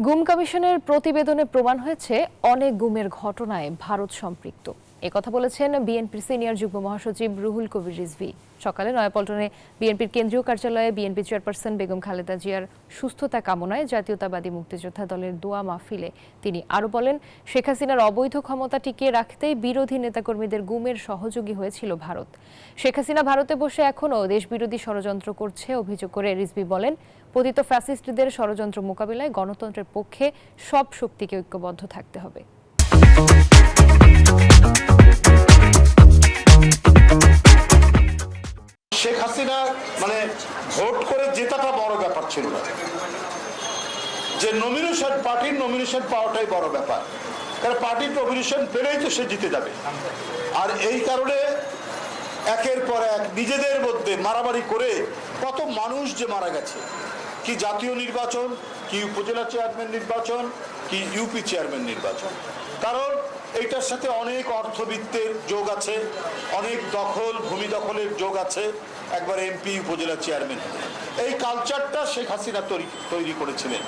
গুম কমিশনের প্রতিবেদনে প্রমাণ হয়েছে অনেক গুমের ঘটনায় ভারত সম্পৃক্ত। একথা বলেছেন বিএনপির সিনিয়র যুগ্ম মহাসচিব রুহুল কবির রিজভী। সকালে নয়াপল্টনে বিএনপির কেন্দ্রীয় কার্যালয়ে বিএনপি চেয়ারপারসন বেগম খালেদা জিয়ার সুস্থতা কামনায় জাতীয়তাবাদী মুক্তিযোদ্ধা দলের দোয়া মাহফিলে তিনি আরও বলেন, শেখ হাসিনার অবৈধ ক্ষমতা টিকিয়ে রাখতেই বিরোধী নেতাকর্মীদের গুমের সহযোগী হয়েছিল ভারত। শেখ হাসিনা ভারতে বসে এখনও দেশবিরোধী ষড়যন্ত্র করছে অভিযোগ করে রিজভী বলেন, পতিত ফ্যাসিস্টদের ষড়যন্ত্র মোকাবিলায় গণতন্ত্রের পক্ষে সব শক্তিকে ঐক্যবদ্ধ থাকতে হবে। শেখ হাসিনা ভোট করে জেতাটা বড় ব্যাপার ছিল না, যে পার্টির নমিনেশন পাওয়াটাই বড় ব্যাপার। কারণ পার্টির নমিনেশন পেলেই তো সে জিতে যাবে। আর এই কারণে একের পর এক নিজেদের মধ্যে মারামারি করে কত মানুষ যে মারা গেছে, কি জাতীয় নির্বাচন, কি উপজেলা চেয়ারম্যান নির্বাচন, কি ইউপি চেয়ারম্যান নির্বাচন। কারণ এইটার সাথে অনেক অর্থবিত্তের যোগ আছে, অনেক ভূমি দখলের যোগ আছে, একবার এমপি উপজেলা চেয়ারম্যান। এই কালচারটা শেখ হাসিনা তৈরি করেছিলেন।